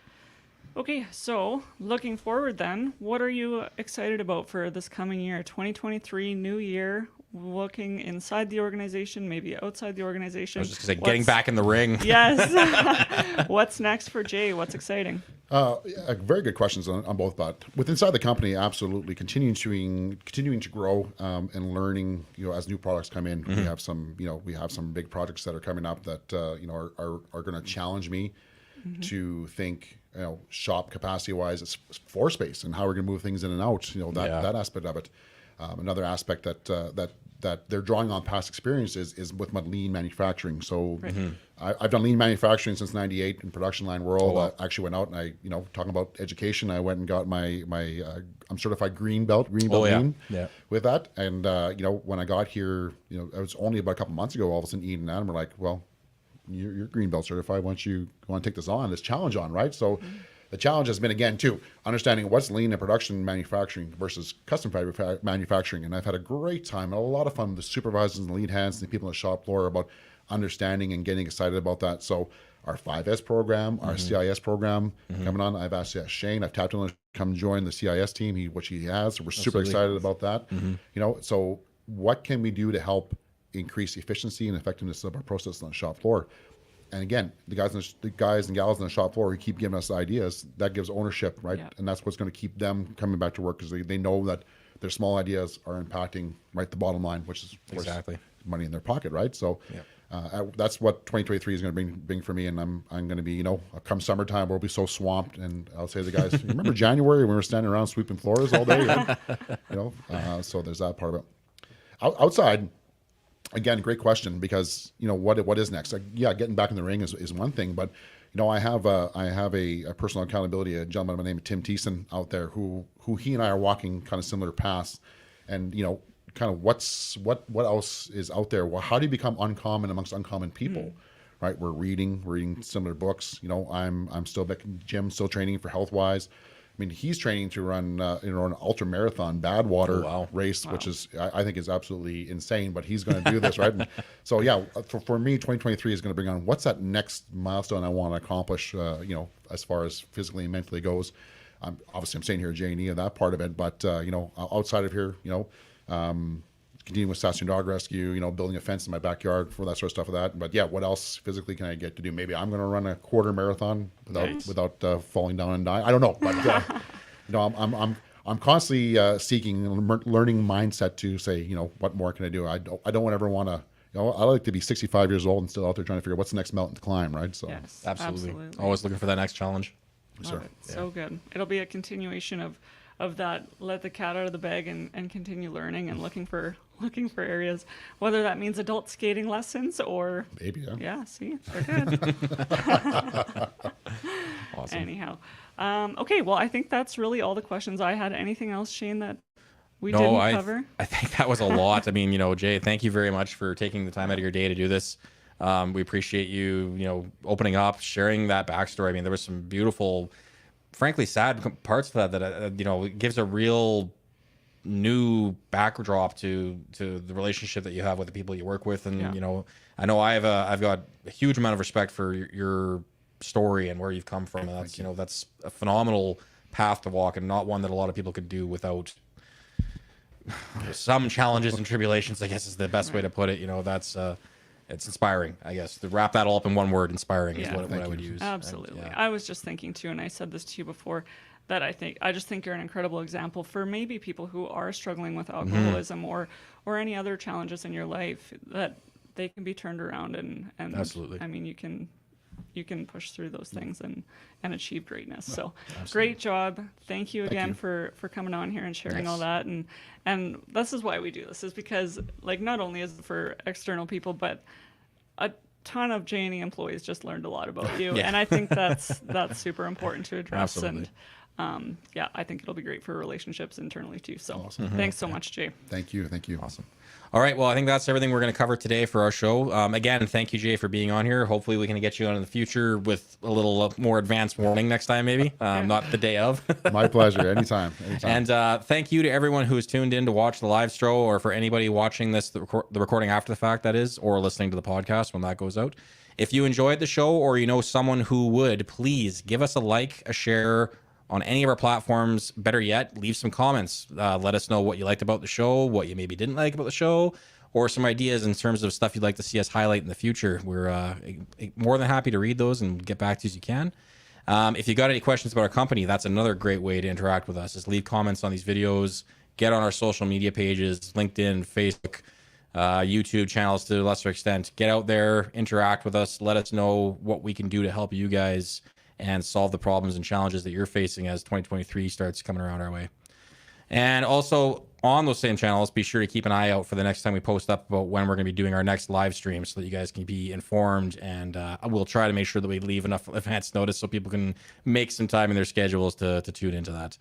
Okay, so looking forward then, what are you excited about for this coming year? 2023, new year, looking inside the organization, maybe outside the organization. I was just going to say, getting back in the ring. Yes. What's next for Jay? What's exciting? Very good questions on both, but with inside the company, absolutely continuing to grow and learning. As new products come in, we have some big projects that are coming up that are going to challenge me to think shop capacity wise, it's floor space and how we're going to move things in and out. That aspect of it. Another aspect that they're drawing on past experiences is with my lean manufacturing. So I've done lean manufacturing since '98 in production line world. I actually went out and I, talking about education, I went and got my I'm certified green belt lean with that. And when I got here, it was only about a couple months ago. All of a sudden, Ian and Adam were like, "Well, you're green belt certified. Why don't you want to take this challenge on, right?" So. The challenge has been, again, too, understanding what's lean in production manufacturing versus custom fabric manufacturing. And I've had a great time and a lot of fun with the supervisors and the lead hands and the people on the shop floor about understanding and getting excited about that. So our 5S program, our CIS program coming on. I've asked Shane, I've tapped him to come join the CIS team, which he has. So we're super excited about that. So what can we do to help increase efficiency and effectiveness of our process on the shop floor? And again, the guys and gals on the shop floor who keep giving us ideas, that gives ownership, right? Yeah. And that's what's going to keep them coming back to work, because they know that their small ideas are impacting the bottom line, which is of course, money in their pocket, right? So that's what 2023 is going to bring for me. And I'm going to be, come summertime, we'll be so swamped. And I'll say to the guys, you remember January when we were standing around sweeping floors all day? So there's that part of it. Outside. Again, great question, because what is next? Getting back in the ring is one thing, but I have a personal accountability, a gentleman by the name of Tim Thiessen out there who he and I are walking kind of similar paths, and kind of what else is out there? Well, how do you become uncommon amongst uncommon people? Right? We're reading similar books. I'm still back in the gym, still training for HealthWise. I mean, he's training to run an ultra marathon Badwater race, which is I think is absolutely insane. But he's going to do this, right? And so for me, 2023 is going to bring on what's that next milestone I want to accomplish. As far as physically and mentally goes. I'm staying here at JNE and that part of it, but outside of here, continuing with Saskatoon Dog Rescue, building a fence in my backyard for that sort of stuff. But what else physically can I get to do? Maybe I'm going to run a quarter marathon without falling down and dying. I don't know, but I'm constantly seeking learning mindset to say, what more can I do? I don't ever want to. I like to be 65 years old and still out there trying to figure out what's the next mountain to climb, right? So yes, absolutely. Always looking for that next challenge. Love it. So good. It'll be a continuation of that, let the cat out of the bag and continue learning and looking for areas, whether that means adult skating lessons or maybe see, they're good. Awesome. Anyhow, okay, well, I think that's really all the questions I had. Anything else, Shane, that we didn't cover? I think that was a lot. I mean, Jay, thank you very much for taking the time out of your day to do this. We appreciate you, opening up, sharing that backstory. I mean, there was some beautiful, frankly, sad parts to that it gives a real new backdrop to the relationship that you have with the people you work with. And, I know I've got a huge amount of respect for your story and where you've come from. And that's, that's a phenomenal path to walk, and not one that a lot of people could do without some challenges and tribulations, I guess is the best way to put it. That's, it's inspiring, I guess. To wrap that all up in one word, inspiring is Yeah. what I would use. Absolutely. Yeah. I was just thinking too, and I said this to you before, that I just think you're an incredible example for maybe people who are struggling with alcoholism or any other challenges in your life, that they can be turned around and Absolutely. I mean, you can push through those things and achieve greatness. So great job. Thank you again for coming on here and sharing all that. And this is why we do this, is because, like, not only is it for external people, but a ton of JNE employees just learned a lot about you. Yeah. And I think that's super important to address. Absolutely. And I think it'll be great for relationships internally too. So Awesome. thanks so much, Jay. Thank you. Awesome. All right. Well, I think that's everything we're going to cover today for our show. Again, thank you, Jay, for being on here. Hopefully we can get you on in the future with a little more advanced warning next time, maybe. Not the day of. My pleasure. Anytime. And thank you to everyone who has tuned in to watch the live show, or for anybody watching this, the recording after the fact, that is, or listening to the podcast when that goes out. If you enjoyed the show, or you know someone who would, please give us a like, a share on any of our platforms. Better yet, leave some comments. Let us know what you liked about the show, what you maybe didn't like about the show, or some ideas in terms of stuff you'd like to see us highlight in the future. We're more than happy to read those and get back to you as you can. If you got any questions about our company, that's another great way to interact with us, is leave comments on these videos, get on our social media pages, LinkedIn, Facebook, YouTube channels to a lesser extent. Get out there, interact with us, let us know what we can do to help you guys and solve the problems and challenges that you're facing as 2023 starts coming around our way. And also on those same channels, be sure to keep an eye out for the next time we post up about when we're going to be doing our next live stream, so that you guys can be informed. And we'll try to make sure that we leave enough advance notice so people can make some time in their schedules to tune into that.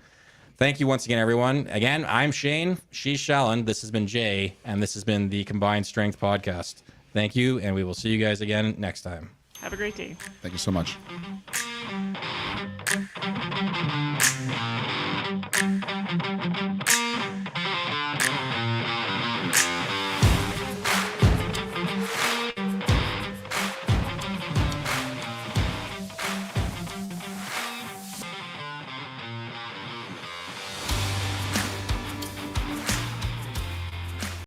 Thank you once again, everyone. Again, I'm Shane. She's Shallon. This has been Jay. And this has been the Combined Strength Podcast. Thank you. And we will see you guys again next time. Have a great day. Thank you so much.